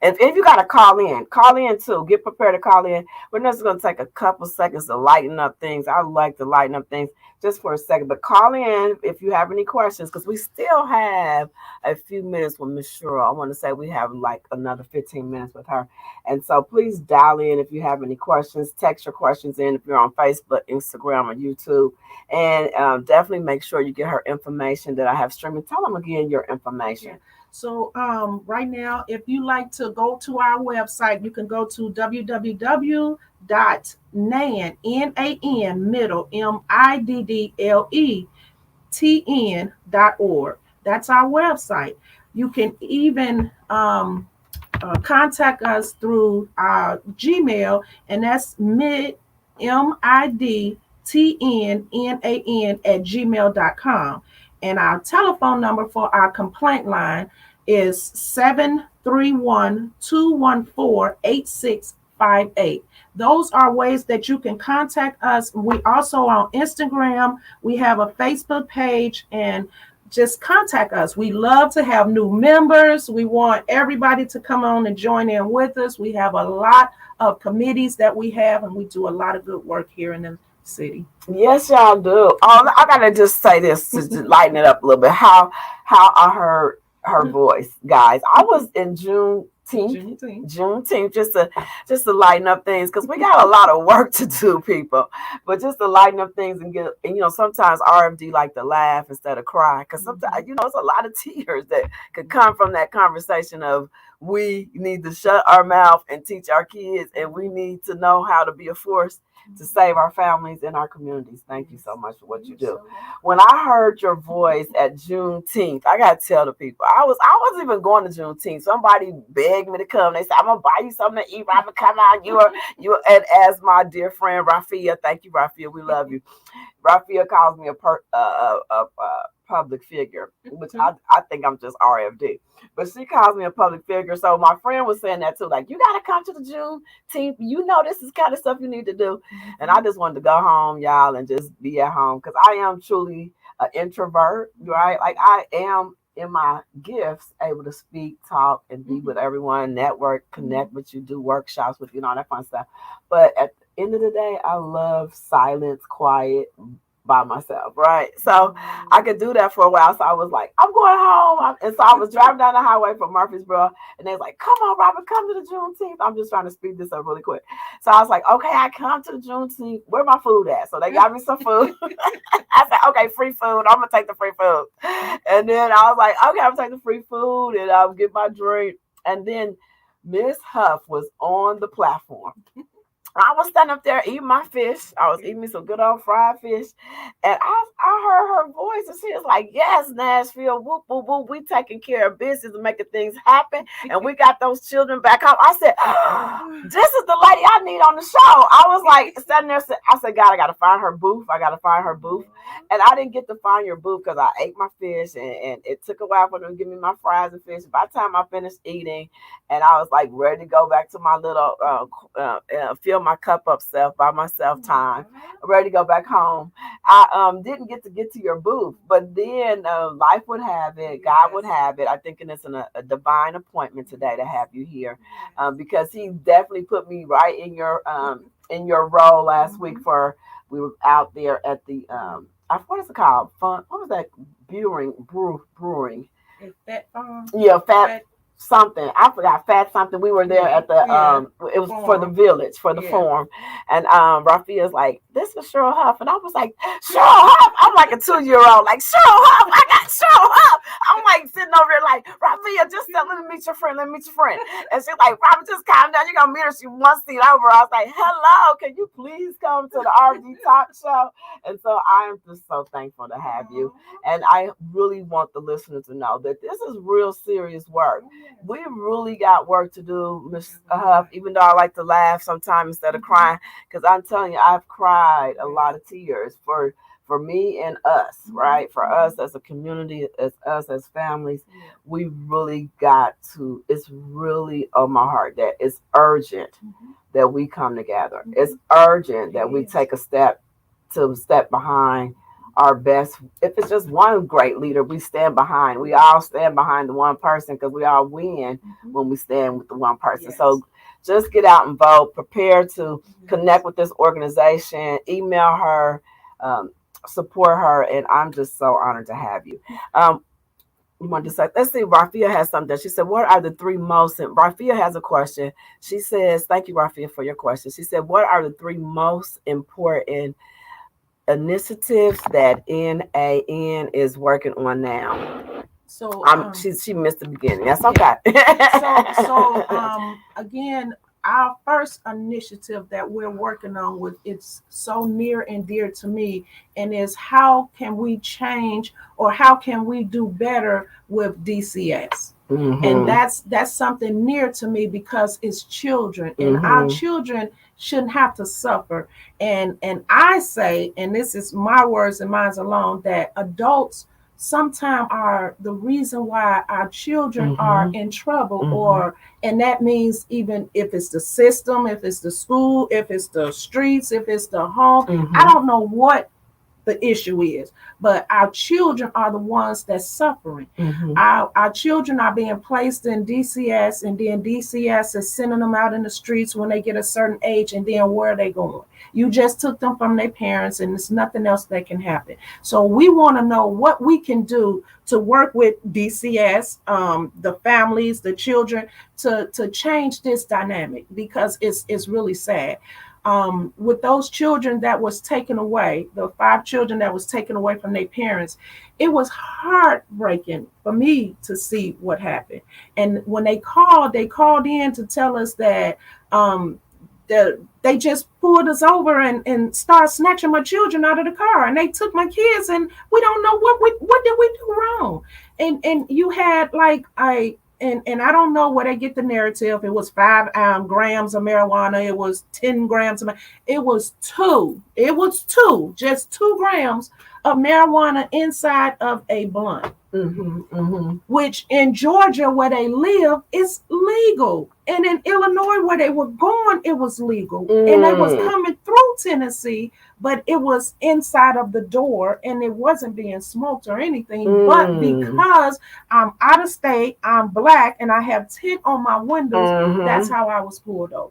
And if you got to call in too. Get prepared to call in. We're just going to take a couple seconds to lighten up things. I like to lighten up things just for a second. But call in if you have any questions, because we still have a few minutes with Miss Sheryl. I want to say we have like another 15 minutes with her. And so please dial in if you have any questions. Text your questions in if you're on Facebook, Instagram, or YouTube. And definitely make sure you get her information that I have streaming. Tell them again your information. So right now, if you like to go to our website, you can go to www.nan, N-A-N, middle, middletn.org. That's our website. You can even contact us through our Gmail, and that's midtnnan@gmail.com. And our telephone number for our complaint line is 731-214-8658. Those are ways that you can contact us. We also on Instagram. We have a Facebook page, and just contact us. We love to have new members. We want everybody to come on and join in with us. We have a lot of committees that we have, and we do a lot of good work here in the city. Yes, y'all do. I gotta just say this to lighten it up a little bit. How I heard her voice, guys. I was in Juneteenth, just to lighten up things, because we got a lot of work to do, people. But just to lighten up things and get, sometimes RFD like to laugh instead of cry, because sometimes it's a lot of tears that could come from that conversation of we need to shut our mouth and teach our kids, and we need to know how to be a force to save our families and our communities. Thank you so much for what you do. When I heard your voice at Juneteenth, I gotta tell the people, I wasn't even going to Juneteenth. Somebody begged me to come. They said, I'm gonna buy you something to eat, Robin. Come on, you and as my dear friend Rafia, thank you, Rafia, we love you. Rafia calls me a public figure, which I think I'm just RFD, but she calls me a public figure. So my friend was saying that too, like, you got to come to the Juneteenth. This is kind of stuff you need to do. And I just wanted to go home, y'all, and just be at home, because I am truly an introvert, right? Like, I am in my gifts able to speak, talk, and be with everyone, network, connect with you, do workshops with you, and all that fun stuff. But at the end of the day, I love silence, quiet, by myself, right? So I could do that for a while. So I was like, I'm going home. And so I was driving down the highway from Murfreesboro, and they was like, come on, Robin, come to the Juneteenth. I'm just trying to speed this up really quick. So I was like, okay, I come to the Juneteenth. Where my food at? So they got me some food. I said, okay, free food. I'm going to take the free food. And then I was like, okay, I'm taking the free food, and I'll get my drink. And then Miss Huff was on the platform. I was standing up there eating my fish. I was eating me some good old fried fish. And I heard her voice, and she was like, yes, Nashville, whoop, whoop, whoop. We taking care of business and making things happen. And we got those children back home. I said, this is the lady I need on the show. I was like, standing there, I said, God, I got to find her booth. And I didn't get to find your booth because I ate my fish, and it took a while for them to give me my fries and fish. By the time I finished eating, and I was like ready to go back to my little fill my cup up self by myself time, ready to go back home, I didn't get to your booth. But then life would have it, God would have it. I think it's a divine appointment today to have you here, because he definitely put me right in your role last week. We were out there at the what is it called? What was that brewing? Fat Farm. Yeah, Fat something. I forgot fat something. We were there at the it was for the village, for the forum. And Rafia's like, this is Sheryl Huff. And I was like, Sheryl Huff. I'm like a 2-year-old, like, Sheryl Huff, I got Sheryl Huff. I'm like sitting over there like, Rafia, just let me meet your friend. Let me meet your friend. And she's like, Robin, just calm down. You're gonna meet her. She one seat over. I was like, hello, can you please come to the RFD Talk show? And so I'm just so thankful to have you. And I really want the listeners to know that this is real serious work. We really got work to do, Miss Huff, even though I like to laugh sometimes instead of crying, because I'm telling you, I've cried a lot of tears for me and us, right? For us as a community, as us as families, we really got to, it's really on my heart that it's urgent that we come together. It's urgent that we take a step behind our best. If it's just one great leader, we stand behind. We all stand behind the one person because we all win when we stand with the one person. So just get out and vote. Prepare to connect with this organization. Email her, support her, and I'm just so honored to have you. We want to say, let's see, Rafia has something. She said, what are the three most, Rafia has a question. She says, thank you, Rafia, for your question. She said, what are the three most important initiatives that NAN is working on now? So she missed the beginning. That's okay. So again, our first initiative that we're working on with, it's so near and dear to me, and is how can we change, or how can we do better with DCS? And that's something near to me because it's children, and our children shouldn't have to suffer. And I say, and this is my words and mine alone, that adults sometimes are the reason why our children are in trouble, and that means even if it's the system, if it's the school, if it's the streets, if it's the home, I don't know what the issue is, but our children are the ones that's suffering. Our children are being placed in DCS, and then DCS is sending them out in the streets when they get a certain age, and then where are they going? You just took them from their parents, and there's nothing else that can happen. So we want to know what we can do to work with DCS, the families, the children, to change this dynamic, because it's really sad. With those children that was taken away, the 5 children that was taken away from their parents, it was heartbreaking for me to see what happened. And when they called in to tell us that they just pulled us over and started snatching my children out of the car, and they took my kids, and we don't know what did we do wrong. And you had like and I don't know where they get the narrative. It was 5 grams of marijuana. It was 10 grams of it was 2. It was 2, just 2 grams of marijuana inside of a blunt. Which in Georgia, where they live, is legal. And in Illinois, where they were going, it was legal. And they was coming through Tennessee, but it was inside of the door, and it wasn't being smoked or anything. But because I'm out of state, I'm black, and I have tint on my windows, that's how I was pulled over.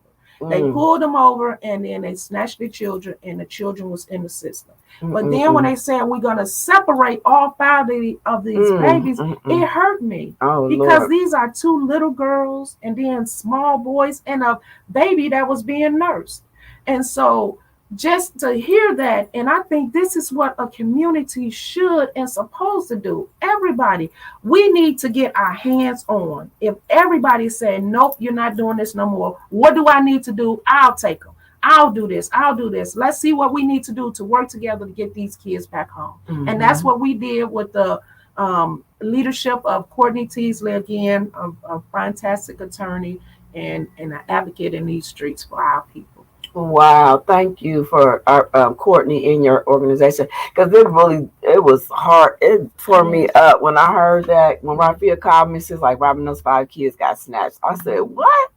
They pulled them over, and then they snatched the children, and the children was in the system. But then when they said we're going to separate all 5 of these babies, it hurt me. Because these are 2 little girls, and then small boys, and a baby that was being nursed. And so just to hear that, and I think this is what a community should and supposed to do. Everybody, we need to get our hands on. If everybody said, nope, you're not doing this no more, what do I need to do? I'll take them. I'll do this. Let's see what we need to do to work together to get these kids back home. And that's what we did with the leadership of Courtney Teasley, again, a fantastic attorney and an advocate in these streets for our people. Wow, thank you for Courtney in your organization, because it was hard. It tore me up when I heard that. When Rafia called me, she's like, Robin, those 5 kids got snatched. I said, what?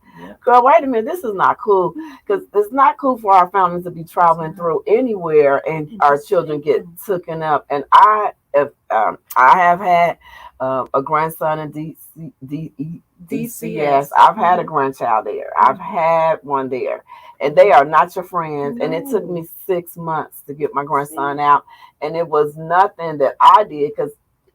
Girl, wait a minute, this is not cool, because it's not cool for our families to be traveling through anywhere and our children get taken up. And I have had a grandson in DCS. I've had a grandchild there. I've had one there. And they are not your friends. And it took me 6 months to get my grandson out. And it was nothing that I did, because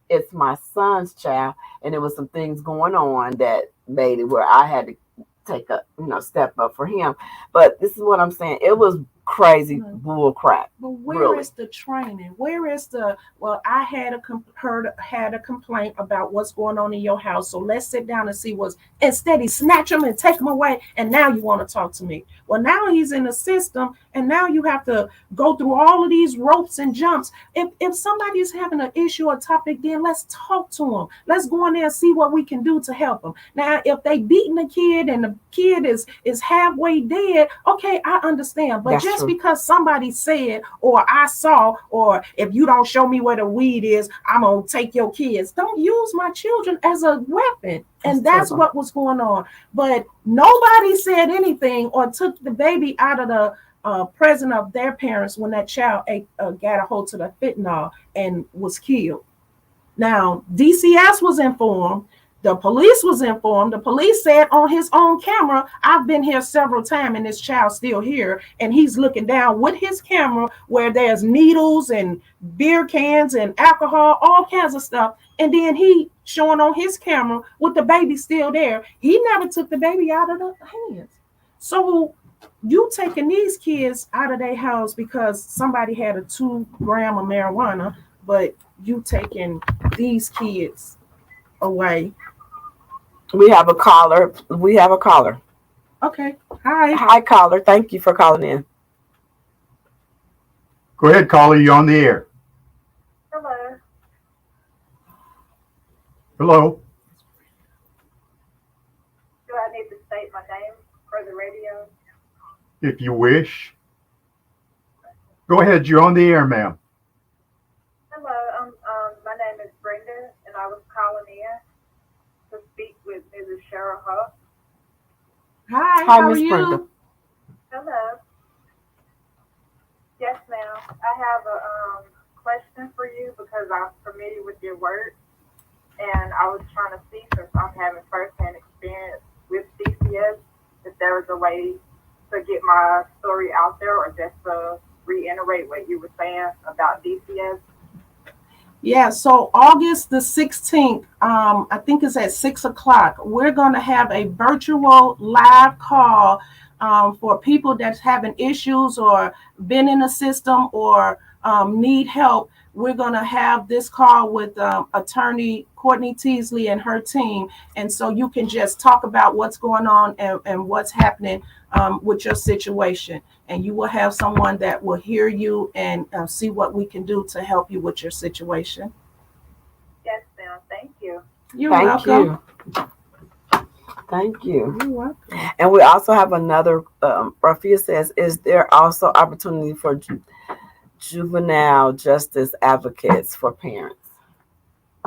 it's my son's child. And there was some things going on that made it where I had to take a step up for him. But this is what I'm saying. It was crazy bull crap. But where is the training? Where is I had a complaint about what's going on in your house. So let's sit down and see instead he snatch him and take him away. And now you want to talk to me. Well, now he's in the system and now you have to go through all of these ropes and jumps. If somebody is having an issue or topic, then let's talk to them. Let's go in there and see what we can do to help them. Now, if they beating the kid and the kid is halfway dead, okay, I understand. But just because somebody said, or I saw, or if you don't show me where the weed is, I'm going to take your kids. Don't use my children as a weapon. And that's what was going on. But nobody said anything or took the baby out of the presence of their parents when that child got a hold to the fentanyl and was killed. Now, DCS was informed. The police was informed. The police said on his own camera, I've been here several times and this child's still here. And he's looking down with his camera where there's needles and beer cans and alcohol, all kinds of stuff. And then he showing on his camera with the baby still there. He never took the baby out of the hands. So you taking these kids out of their house because somebody had a 2 gram of marijuana, but you taking these kids away. We have a caller. Okay. Hi. Hi, caller. Thank you for calling in. Go ahead, caller. You're on the air. Hello. Hello. Do I need to state my name for the radio? If you wish. Go ahead. You're on the air, ma'am. Hello. My name is Brenda, and I was calling in to speak with Mrs. Sheryl Huff. Hi, Hi, how Miss are you? Brenda. Hello. Yes, ma'am. I have a question for you because I'm familiar with your work, and I was trying to see, since I'm having firsthand experience with DCS, if there was a way to get my story out there, or just to reiterate what you were saying about DCS. Yeah, so August the 16th, I think it's at 6:00. We're going to have a virtual live call for people that's having issues or been in the system or need help. We're going to have this call with attorney Courtney Teasley and her team. And so you can just talk about what's going on and what's happening with your situation. And you will have someone that will hear you and see what we can do to help you with your situation. Yes, ma'am. Thank you. You're welcome. Thank you. You're welcome. And we also have another, Rafia says, is there also opportunity for juvenile justice advocates for parents?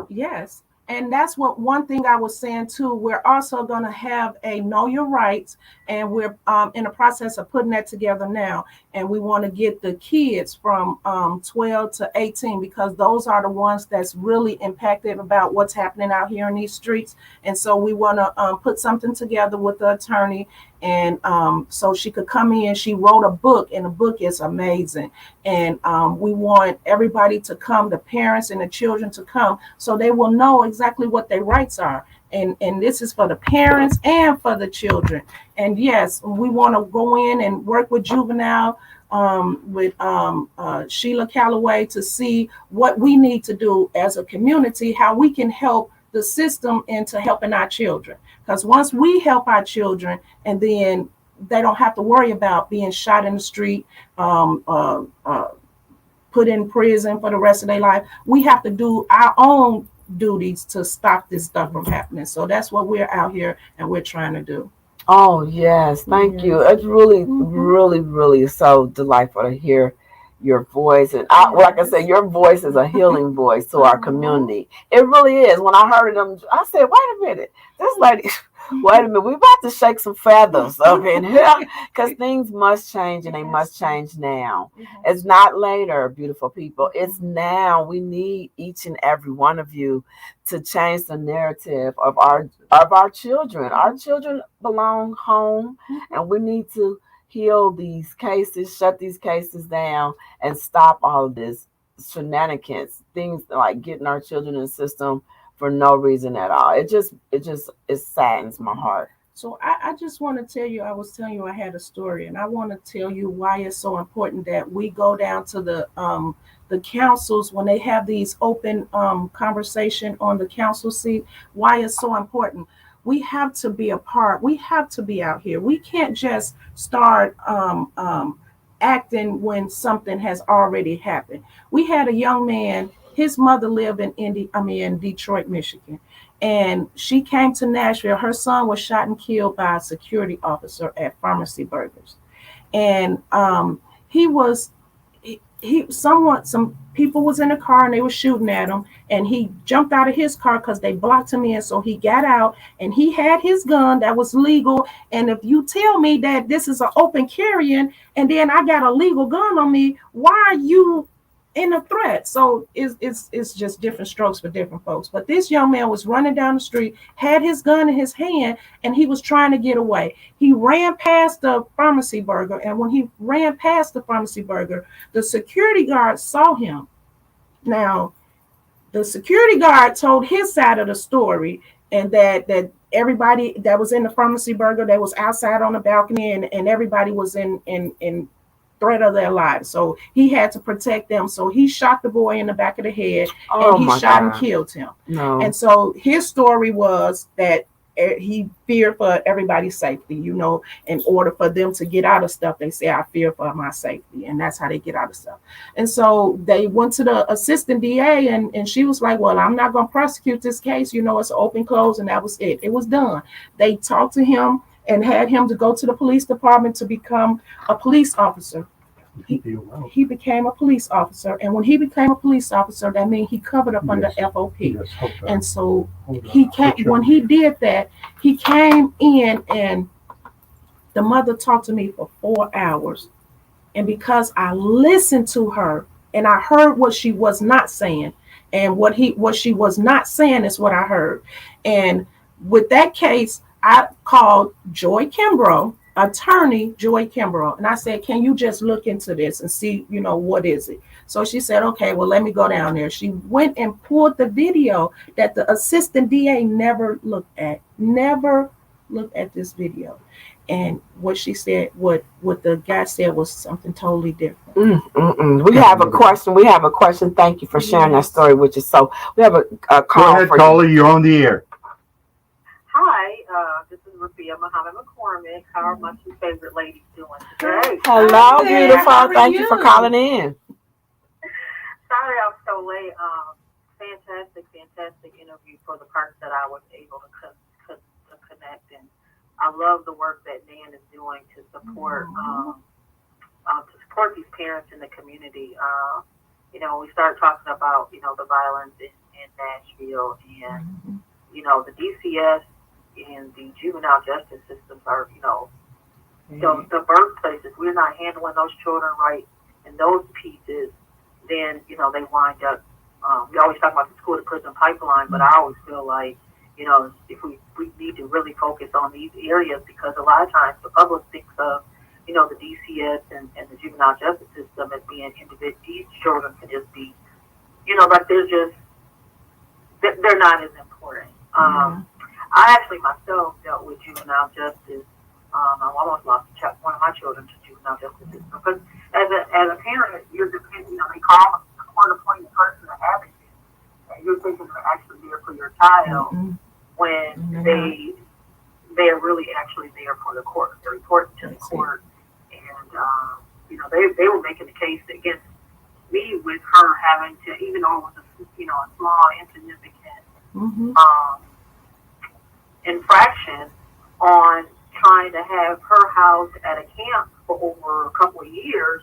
Yes. And that's one thing I was saying too. We're also going to have a Know Your Rights, and we're in the process of putting that together now. And we want to get the kids from 12 to 18, because those are the ones that's really impacted about what's happening out here in these streets. And so we want to put something together with the attorney, and so she could come in. She wrote a book, and the book is amazing. And we want everybody to come, the parents and the children to come, so they will know exactly what their rights are. And this is for the parents and for the children. And yes, we want to go in and work with juvenile, with Sheila Calloway, to see what we need to do as a community, how we can help the system into helping our children. Because once we help our children, and then they don't have to worry about being shot in the street, put in prison for the rest of their life, we have to do our own duties to stop this stuff from happening. So that's what we're out here and we're trying to do. Oh, yes. Thank you. It's really, really, really so delightful to hear your voice. And like I said, your voice is a healing voice to our community. It really is. When I heard it, I said, wait a minute. This lady, wait a minute. We're about to shake some feathers up in here, because things must change, and they must change now. It's not later, beautiful people. It's now. We need each and every one of you to change the narrative of our children. Our children belong home, and we need to heal these cases, shut these cases down, and stop all of this shenanigans, things like getting our children in the system for no reason at all. It saddens my heart. So I just want to tell you, I was telling you I had a story, and I want to tell you why it's so important that we go down to the councils when they have these open conversation on the council seat, why it's so important. We have to be a part. We have to be out here. We can't just start acting when something has already happened. We had a young man, his mother lived in Detroit, Michigan. And she came to Nashville. Her son was shot and killed by a security officer at Pharmacy Burgers. And some people was in the car and they were shooting at him. And he jumped out of his car because they blocked him in. So he got out and he had his gun that was legal. And if you tell me that this is an open carrying and then I got a legal gun on me, why are you in a threat? So it's just different strokes for different folks. But this young man was running down the street, had his gun in his hand, and he was trying to get away. He ran past the Pharmacy Burger, and when he ran past the Pharmacy Burger, the security guard saw him. Now, the security guard told his side of the story, and that everybody that was in the Pharmacy Burger, that was outside on the balcony, and everybody was in threat of their lives. So he had to protect them. So he shot the boy in the back of the head, and he shot and killed him. No. And so his story was that he feared for everybody's safety. In order for them to get out of stuff, they say, I fear for my safety. And that's how they get out of stuff. And so they went to the assistant DA, and she was like, well, I'm not going to prosecute this case. It's open close. And that was it. It was done. They talked to him and had him to go to the police department to become a police officer. He became a police officer, and when he became a police officer, that means he covered up under FOP. And so when he did that, he came in, and the mother talked to me for 4 hours. And because I listened to her and I heard what she was not saying, and what she was not saying is what I heard. And with that case, I called Joy Kimbrough, attorney Joy Kimbrough, and I said, can you just look into this and see, what is it? So she said, okay, well, let me go down there. She went and pulled the video that the assistant DA never looked at this video. And what she said, what the guy said was something totally different. We have a question. Thank you for sharing that story, which is so. We have a call. Go ahead, caller. You're on the air. Hi, this is Rafia Muhammad McCormick. How are my two favorite ladies doing today? Hello, beautiful. Thank you for calling in. Sorry I'm so late. Fantastic interview for the parts that I was able to connect. And I love the work that Dan is doing to support these parents in the community. We started talking about, the violence in Nashville, and, the DCS and the juvenile justice systems are, the birthplaces. We're not handling those children right in those pieces, then, they wind up, we always talk about the school to prison pipeline, but I always feel like, if we need to really focus on these areas, because a lot of times the public thinks of, the DCS and the juvenile justice system as being individual. These children can just be, like they're not as important. I actually myself dealt with juvenile justice. I almost lost one of my children to juvenile justice system, because as a parent, you're depending. They call a court-appointed person an advocate, and you're thinking they're actually there for your child when they're really actually there for the court. They're reporting to the court, and they were making the case against me with her having to, even though it was a small, insignificant infraction, on trying to have her housed at a camp for over a couple of years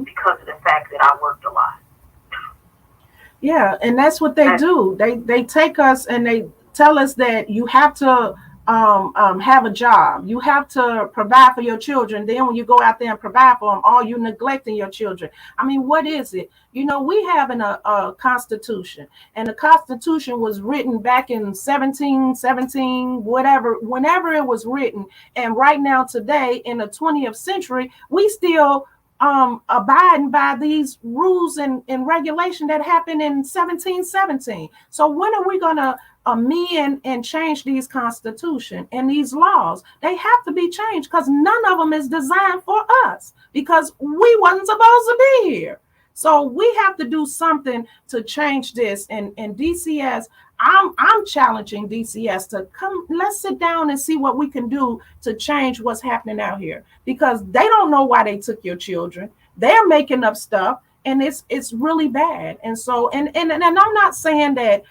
because of the fact that I worked a lot. Yeah, and that's what they do. They take us and they tell us that you have to have a job. You have to provide for your children. Then when you go out there and provide for them, all you neglecting your children. I mean, what is it? We have a constitution, and the constitution was written back in 1717, whenever it was written. And right now, today, in the 20th century, we still abiding by these rules and regulation that happened in 1717. So when are we gonna amend and change these constitution and these laws. They have to be changed because none of them is designed for us because we wasn't supposed to be here. So we have to do something to change this. And DCS, I'm challenging DCS to come. Let's sit down and see what we can do to change what's happening out here because they don't know why they took your children. They're making up stuff, and it's really bad. And so and I'm not saying that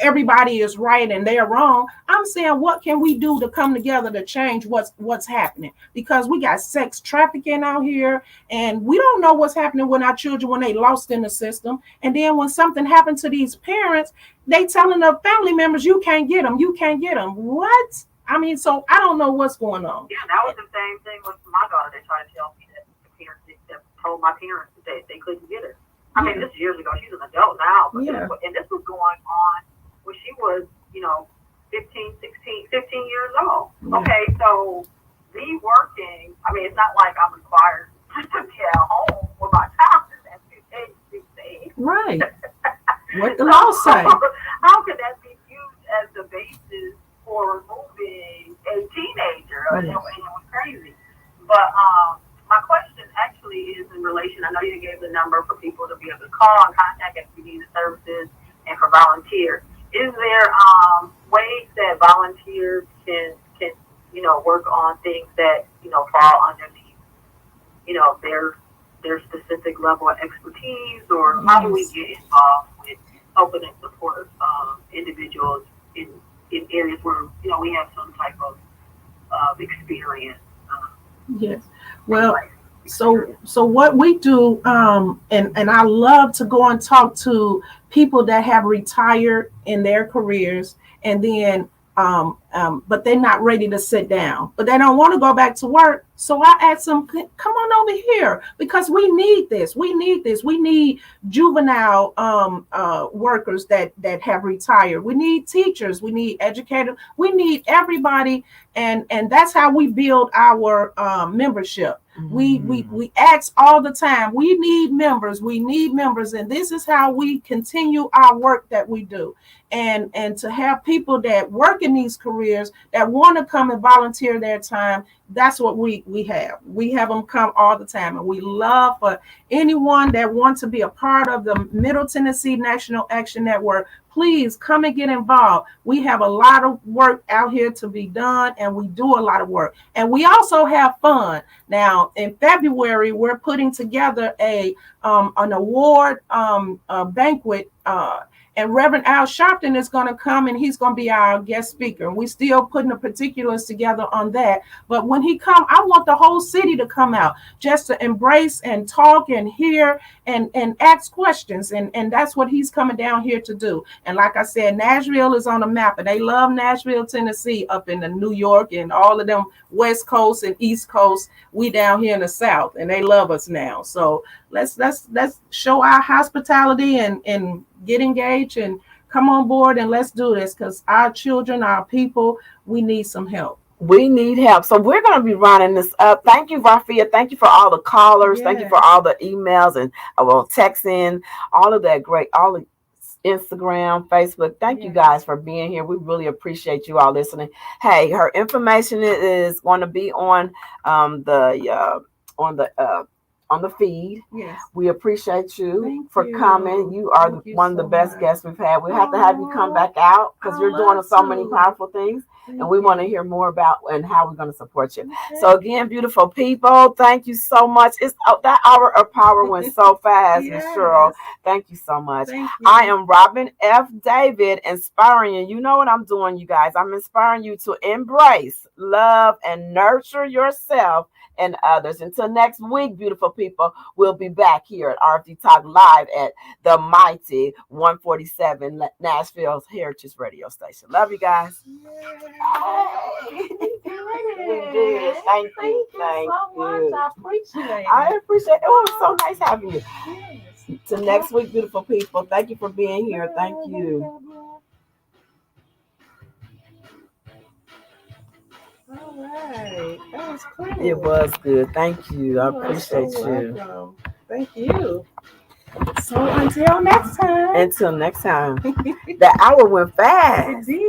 everybody is right and they're wrong. I'm saying what can we do to come together to change what's happening, because we got sex trafficking out here and we don't know what's happening with our children when they lost in the system. And then when something happened to these parents, they telling the family members, you can't get them. What? I mean, so I don't know what's going on. Yeah, that was the same thing with my daughter. They tried to tell me that the parents that told my parents that they couldn't get her. I mean, this is years ago. She's an adult now. But this was going on when she was, 15 years old. Yeah. Okay, so me working, I mean, it's not like I'm required to be at home with my child at 15. Right. What the law say? How could that be used as the basis for removing a teenager? Yes. It was crazy. But my question actually is in relation, I know you gave the number for people to be able to call and contact if you need the services and for volunteers. Is there ways that volunteers can work on things that, fall underneath, their specific level of expertise, or how do we get involved with helping and support individuals in areas where, we have some type of experience? Yes. Well, so what we do, and I love to go and talk to people that have retired in their careers, and then but they're not ready to sit down, but they don't want to go back to work. So I ask them, come on over here, because we need this. We need juvenile workers that have retired. We need teachers. We need educators. We need everybody. And that's how we build our membership. Mm-hmm. We ask all the time, we need members. And this is how we continue our work that we do. And to have people that work in these careers that want to come and volunteer their time, that's what we have. We have them come all the time. And we love for anyone that wants to be a part of the Middle Tennessee National Action Network, please come and get involved. We have a lot of work out here to be done, and we do a lot of work. And we also have fun. Now, in February, we're putting together an award banquet, and Reverend Al Sharpton is going to come, and he's going to be our guest speaker. And we're still putting the particulars together on that. But when he comes, I want the whole city to come out just to embrace and talk and hear and ask questions. And that's what he's coming down here to do. And like I said, Nashville is on the map, and they love Nashville, Tennessee, up in the New York and all of them West Coast and East Coast. We down here in the South, and they love us now. So let's show our hospitality and get engaged and come on board, and let's do this, because our children, our people, we need some help. We need help. So we're going to be running this up. Thank you, Rafia. Thank you for all the callers. Yes. Thank you for all the emails and texting, all of that great, all the Instagram, Facebook. Thank you guys for being here. We really appreciate you all listening. Hey, her information is going to be on the feed. Yes. We appreciate you for coming. You are one of the best guests we've had. We have to have you come back out, because you're doing so many powerful things. And we want to hear more about and how we're going to support you. Okay. So again, beautiful people, thank you so much. It's that hour of power went so fast, Ms. Sheryl. Thank you so much. I am Robin F. David, inspiring you. You know what I'm doing, you guys. I'm inspiring you to embrace, love, and nurture yourself and others. Until next week, beautiful people, we'll be back here at RFD Talk live at the mighty 147 Nashville's Heritage Radio Station. Love you guys. We did. Thank you so much. I appreciate it. It was so nice having you. Yes. Till next week, beautiful people. Thank you for being here. Thank you. All right. That was cool. It was good. Thank you. I appreciate you. Welcome. Thank you. So until next time. Until next time. The hour went fast. It did.